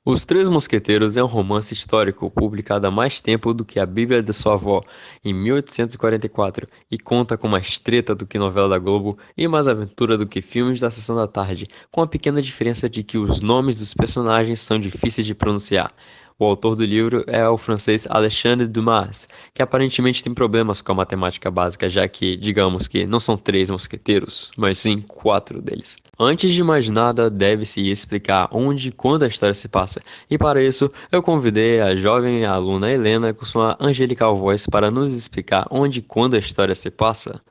Os Três Mosqueteiros é um romance histórico publicado há mais tempo do que a Bíblia de sua avó, em 1844, e conta com mais treta do que novela da Globo e mais aventura do que filmes da Sessão da Tarde, com a pequena diferença de que os nomes dos personagens são difíceis de pronunciar. O autor do livro é o francês Alexandre Dumas, que aparentemente tem problemas com a matemática básica, já que, digamos que, não são três mosqueteiros, mas sim quatro deles. Antes de mais nada, deve-se explicar onde e quando a história se passa, e para isso eu convidei a jovem aluna Helena com sua angelical voz para nos explicar onde e quando a história se passa.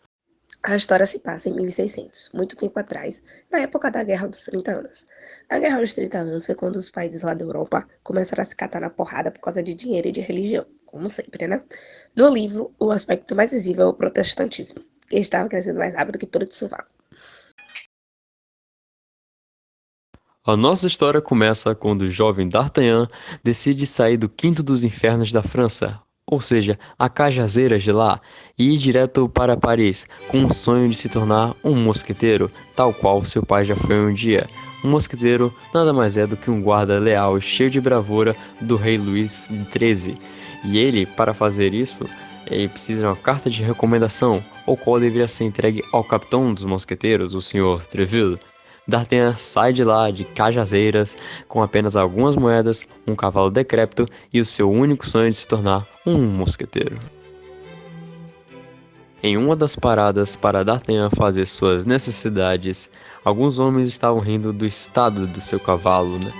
A história se passa em 1600, muito tempo atrás, na época da Guerra dos 30 Anos. A Guerra dos 30 Anos foi quando os países lá da Europa começaram a se catar na porrada por causa de dinheiro e de religião, como sempre, né? No livro, o aspecto mais visível é o protestantismo, que estava crescendo mais rápido que pelo de sovaco. A nossa história começa quando o jovem D'Artagnan decide sair do quinto dos infernos da França, ou seja, a cajazeira de lá, e ir direto para Paris, com o sonho de se tornar um mosqueteiro, tal qual seu pai já foi um dia. Um mosqueteiro nada mais é do que um guarda leal e cheio de bravura do rei Luís XIII. E ele, para fazer isso, ele precisa de uma carta de recomendação, o qual deveria ser entregue ao capitão dos mosqueteiros, o Sr. Treville. D'Artagnan sai de lá de Cajazeiras com apenas algumas moedas, um cavalo decrépito e o seu único sonho de se tornar um mosqueteiro. Em uma das paradas para D'Artagnan fazer suas necessidades, alguns homens estavam rindo do estado do seu cavalo, né?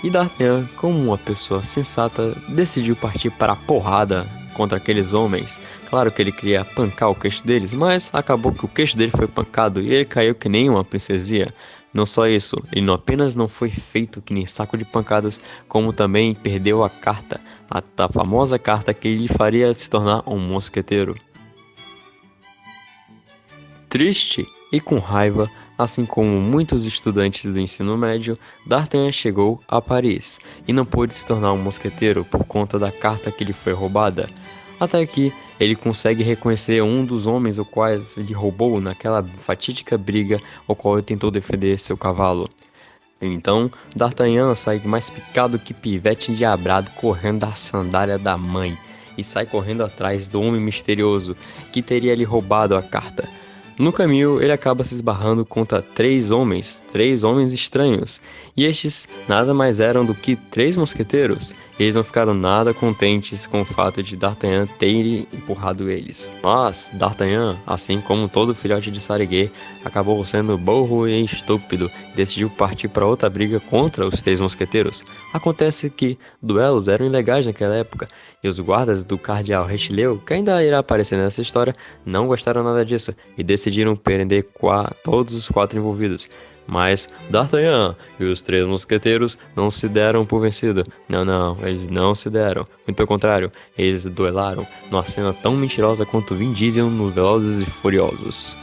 E D'Artagnan, como uma pessoa sensata, decidiu partir para a porrada contra aqueles homens. Claro que ele queria pancar o queixo deles, mas acabou que o queixo dele foi pancado e ele caiu que nem uma princesinha. Não só isso, ele não apenas não foi feito que nem saco de pancadas, como também perdeu a carta, a famosa carta que lhe faria se tornar um mosqueteiro. Triste e com raiva, assim como muitos estudantes do ensino médio, D'Artagnan chegou a Paris e não pôde se tornar um mosqueteiro por conta da carta que lhe foi roubada. Até que ele consegue reconhecer um dos homens o quais ele roubou naquela fatídica briga ao qual ele tentou defender seu cavalo. Então, D'Artagnan sai mais picado que pivete endiabrado correndo da sandália da mãe e sai correndo atrás do homem misterioso que teria lhe roubado a carta. No caminho, ele acaba se esbarrando contra três homens estranhos, e estes nada mais eram do que três mosqueteiros. Eles não ficaram nada contentes com o fato de D'Artagnan ter empurrado eles. Mas D'Artagnan, assim como todo filhote de Sariguê, acabou sendo burro e estúpido e decidiu partir para outra briga contra os três mosqueteiros. Acontece que duelos eram ilegais naquela época, e os guardas do cardeal Richelieu, que ainda irá aparecer nessa história, não gostaram nada disso e decidiram prender todos os quatro envolvidos. Mas D'Artagnan e os três mosqueteiros não se deram por vencido. Não, eles não se deram. Muito pelo contrário, eles duelaram numa cena tão mentirosa quanto Vin Diesel no Velozes e Furiosos.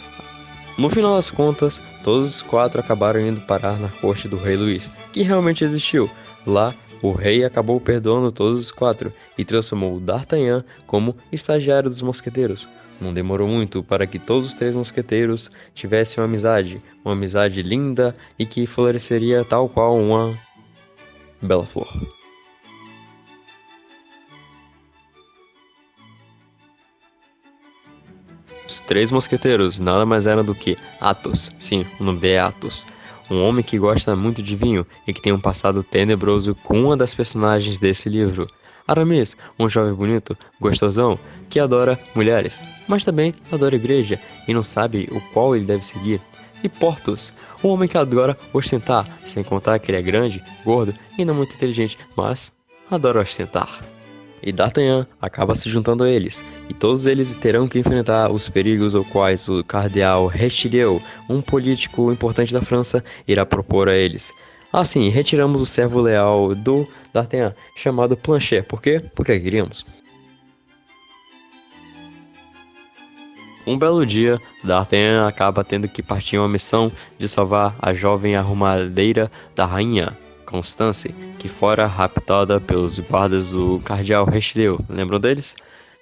No final das contas, todos os quatro acabaram indo parar na corte do rei Luís, que realmente existiu. Lá, o rei acabou perdoando todos os quatro e transformou D'Artagnan como estagiário dos mosqueteiros. Não demorou muito para que todos os três mosqueteiros tivessem uma amizade linda e que floresceria tal qual uma bela flor. Os três mosqueteiros nada mais eram do que Athos, sim, o nome dele é Athos, um homem que gosta muito de vinho e que tem um passado tenebroso com uma das personagens desse livro. Aramis, um jovem bonito, gostosão, que adora mulheres, mas também adora igreja e não sabe o qual ele deve seguir. E Porthos, um homem que adora ostentar, sem contar que ele é grande, gordo e não muito inteligente, mas adora ostentar. E D'Artagnan acaba se juntando a eles, e todos eles terão que enfrentar os perigos aos quais o cardeal Richelieu, um político importante da França, irá propor a eles. Assim, retiramos o servo leal do D'Artagnan, chamado Planchet. Por quê? Porque queríamos. Um belo dia, D'Artagnan acaba tendo que partir em uma missão de salvar a jovem arrumadeira da rainha, Constance, que fora raptada pelos guardas do cardeal Richelieu. Lembram deles?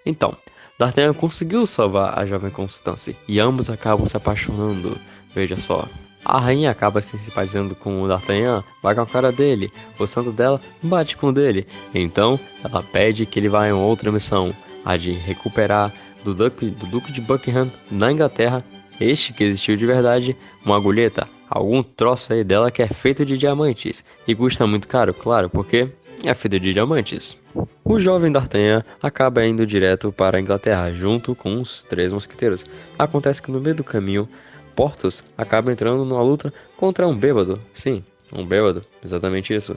Então, D'Artagnan conseguiu salvar a jovem Constance e ambos acabam se apaixonando. Veja só. A rainha acaba se simpatizando com o D'Artagnan, vai com a cara dele, o santo dela bate com o dele. Então, ela pede que ele vá em outra missão, a de recuperar do Duque de Buckingham, na Inglaterra, este que existiu de verdade, uma agulheta, algum troço aí dela que é feito de diamantes, e custa muito caro, claro, porque é feito de diamantes. O jovem D'Artagnan acaba indo direto para a Inglaterra, junto com os três mosqueteiros. Acontece que no meio do caminho, Porthos acaba entrando numa luta contra um bêbado. Sim, um bêbado, exatamente isso.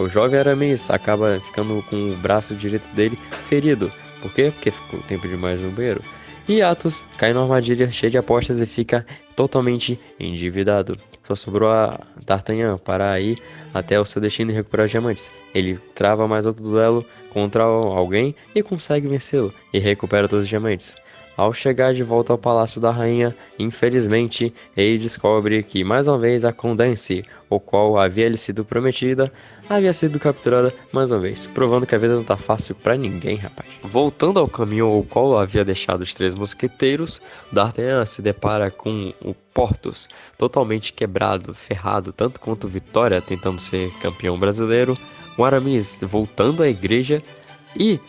O jovem Aramis acaba ficando com o braço direito dele ferido. Por quê? Porque ficou tempo demais no banheiro. E Athos cai numa armadilha cheia de apostas e fica totalmente endividado. Só sobrou a D'Artagnan para ir até o seu destino e recuperar os diamantes. Ele trava mais outro duelo contra alguém e consegue vencê-lo e recupera todos os diamantes. Ao chegar de volta ao palácio da rainha, infelizmente, ele descobre que mais uma vez a Condance, o qual havia lhe sido prometida, havia sido capturada mais uma vez, provando que a vida não tá fácil pra ninguém, rapaz. Voltando ao caminho ao qual havia deixado os três mosqueteiros, D'Artagnan se depara com o Porthos, totalmente quebrado, ferrado, tanto quanto Vitória tentando ser campeão brasileiro, o Aramis voltando à igreja e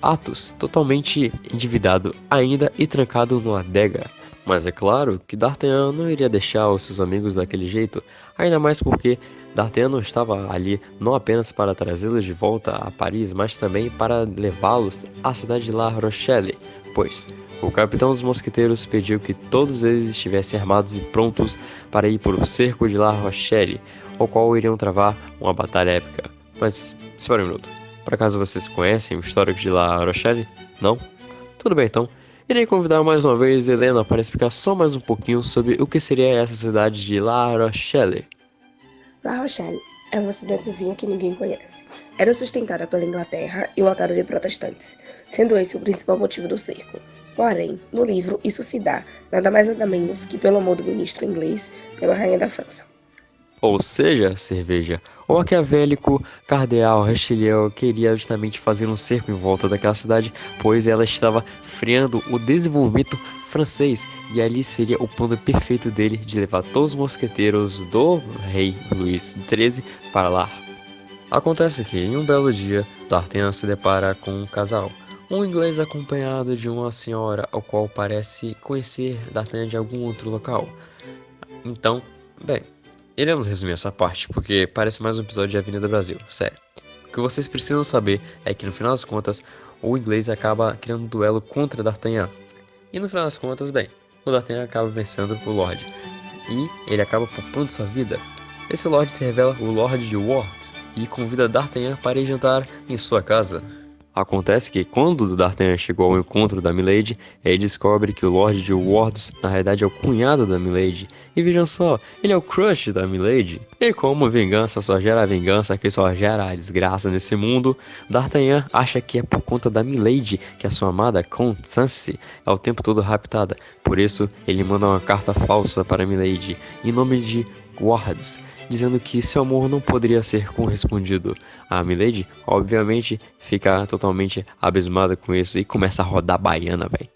Athos, totalmente endividado ainda e trancado numa adega. Mas é claro que D'Artagnan não iria deixar os seus amigos daquele jeito, ainda mais porque D'Artagnan não estava ali não apenas para trazê-los de volta a Paris, mas também para levá-los à cidade de La Rochelle, pois o capitão dos mosqueteiros pediu que todos eles estivessem armados e prontos para ir para o cerco de La Rochelle, o qual iriam travar uma batalha épica. Mas, espera um minuto. Por acaso vocês conhecem o histórico de La Rochelle? Não? Tudo bem então. Irei convidar mais uma vez Helena para explicar só mais um pouquinho sobre o que seria essa cidade de La Rochelle. La Rochelle é uma cidadezinha que ninguém conhece. Era sustentada pela Inglaterra e lotada de protestantes, sendo esse o principal motivo do cerco. Porém, no livro, isso se dá nada mais nada menos que pelo amor do ministro inglês pela rainha da França. Ou seja, cerveja. O maquiavélico cardeal Richelieu queria justamente fazer um cerco em volta daquela cidade, pois ela estava freando o desenvolvimento francês, e ali seria o plano perfeito dele de levar todos os mosqueteiros do rei Luís XIII para lá. Acontece que, em um belo dia, D'Artagnan se depara com um casal. Um inglês acompanhado de uma senhora, ao qual parece conhecer D'Artagnan de algum outro local. Então, bem, iremos resumir essa parte, porque parece mais um episódio de Avenida Brasil, sério. O que vocês precisam saber é que no final das contas, o inglês acaba criando um duelo contra D'Artagnan. E no final das contas, bem, o D'Artagnan acaba vencendo o Lorde. E ele acaba poupando sua vida. Esse Lorde se revela o Lorde de Wards e convida D'Artagnan para ir jantar em sua casa. Acontece que quando o D'Artagnan chegou ao encontro da Milady, ele descobre que o Lorde de Wards na realidade é o cunhado da Milady. E vejam só, ele é o crush da Milady. E como vingança só gera vingança, que só gera desgraça nesse mundo, D'Artagnan acha que é por conta da Milady que a sua amada Constance é o tempo todo raptada. Por isso, ele manda uma carta falsa para Milady, em nome de Wards, dizendo que seu amor não poderia ser correspondido. A Milady, obviamente, fica totalmente abismada com isso e começa a rodar baiana, velho.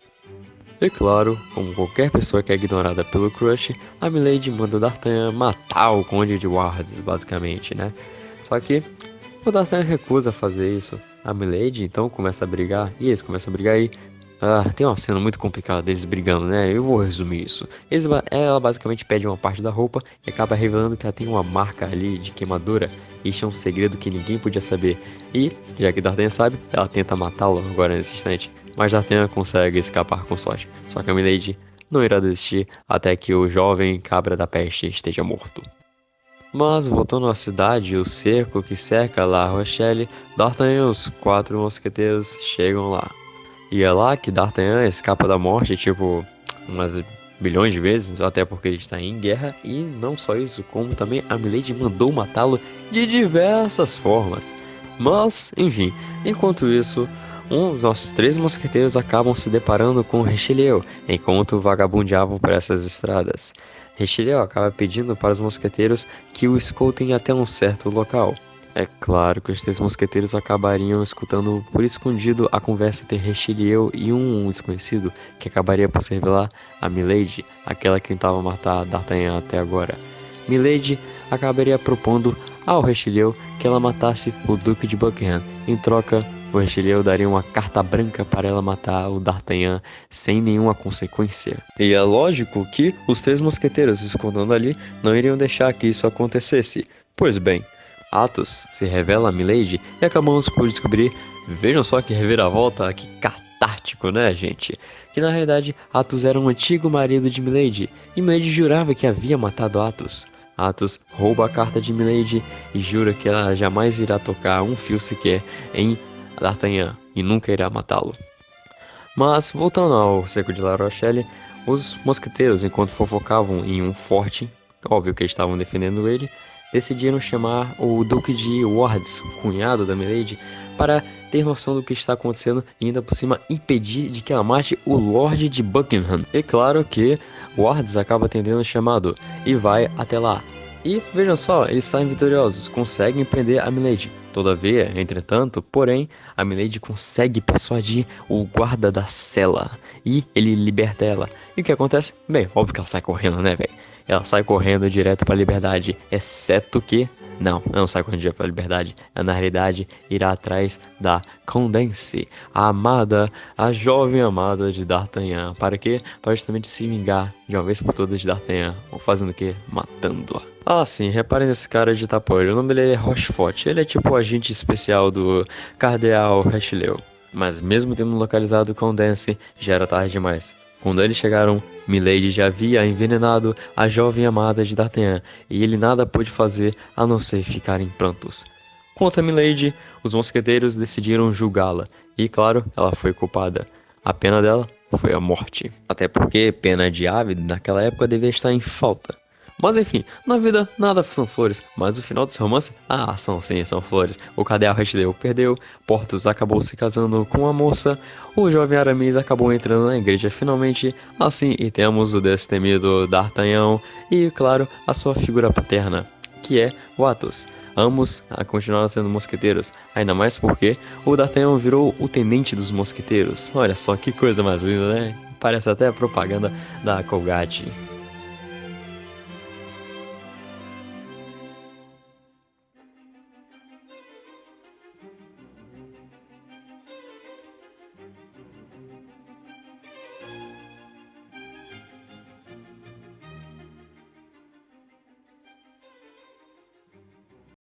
E claro, como qualquer pessoa que é ignorada pelo crush, a Milady manda D'Artagnan matar o Conde de Wards, basicamente, né? Só que o D'Artagnan recusa fazer isso. A Milady então começa a brigar, e eles começam a brigar e tem uma cena muito complicada deles brigando, né? Eu vou resumir isso. Ela basicamente pede uma parte da roupa e acaba revelando que ela tem uma marca ali de queimadura. Isso é um segredo que ninguém podia saber. E, já que D'Artagnan sabe, ela tenta matá-lo agora nesse instante. Mas D'Artagnan consegue escapar com sorte. Só que a Milady não irá desistir até que o jovem cabra da peste esteja morto. Mas, voltando à cidade, o cerco que cerca La Rochelle, D'Artagnan e os 4 mosqueteiros chegam lá. E é lá que D'Artagnan escapa da morte, tipo, umas bilhões de vezes, até porque ele está em guerra. E não só isso, como também a Milady mandou matá-lo de diversas formas. Mas, enfim, enquanto isso, dos nossos 3 mosqueteiros acabam se deparando com Richelieu, enquanto vagabundeavam por essas estradas. Richelieu acaba pedindo para os mosqueteiros que o escoltem até um certo local. É claro que os três mosqueteiros acabariam escutando por escondido a conversa entre Richelieu e um desconhecido, que acabaria por se revelar a Milady, aquela que tentava matar D'Artagnan até agora. Milady acabaria propondo ao Richelieu que ela matasse o Duque de Buckingham. Em troca, o Richelieu daria uma carta branca para ela matar o D'Artagnan sem nenhuma consequência. E é lógico que os três mosqueteiros escondendo ali não iriam deixar que isso acontecesse. Pois bem, Athos se revela a Milady e acabamos por descobrir, vejam só que reviravolta, que catártico, né, gente? Que na realidade Athos era um antigo marido de Milady e Milady jurava que havia matado Athos. Athos rouba a carta de Milady e jura que ela jamais irá tocar um fio sequer em D'Artagnan e nunca irá matá-lo. Mas, voltando ao cerco de La Rochelle, os mosqueteiros, enquanto fofocavam em um forte, óbvio que eles estavam defendendo ele, decidiram chamar o Duque de Wardes, o cunhado da Milady, para ter noção do que está acontecendo e ainda por cima impedir de que ela mate o Lorde de Buckingham. E claro que Wardes acaba atendendo o chamado e vai até lá. E vejam só, eles saem vitoriosos, conseguem prender a Milady. Todavia, entretanto, porém, a Milady consegue persuadir o guarda da cela e ele liberta ela. E o que acontece? Bem, óbvio que ela sai correndo, né, velho? Ela sai correndo direto para a liberdade, exceto que... Não, ela não sai correndo direto para a liberdade. Ela, na realidade, irá atrás da Condense, a amada, a jovem amada de D'Artagnan. Para quê? Para justamente se vingar de uma vez por todas de D'Artagnan. Fazendo o quê? Matando-a. Ah, sim, reparem nesse cara de Tapolho. O nome dele é Rochefort. Ele é tipo o agente especial do Cardeal Richelieu. Mas mesmo tendo localizado Condense, já era tarde demais. Quando eles chegaram, Milady já havia envenenado a jovem amada de D'Artagnan, e ele nada pôde fazer a não ser ficar em prantos. Quanto a Milady, os mosqueteiros decidiram julgá-la, e claro, ela foi culpada. A pena dela foi a morte. Até porque pena de ave naquela época devia estar em falta. Mas enfim, na vida nada são flores, mas o final desse romance, são sim, são flores. O Cardeal Richelieu perdeu, Porthos acabou se casando com a moça, o jovem Aramis acabou entrando na igreja finalmente, assim, e temos o destemido D'Artagnan e, claro, a sua figura paterna, que é o Athos. Ambos continuaram sendo mosqueteiros, ainda mais porque o D'Artagnan virou o tenente dos mosqueteiros. Olha só que coisa mais linda, né? Parece até a propaganda da Colgate.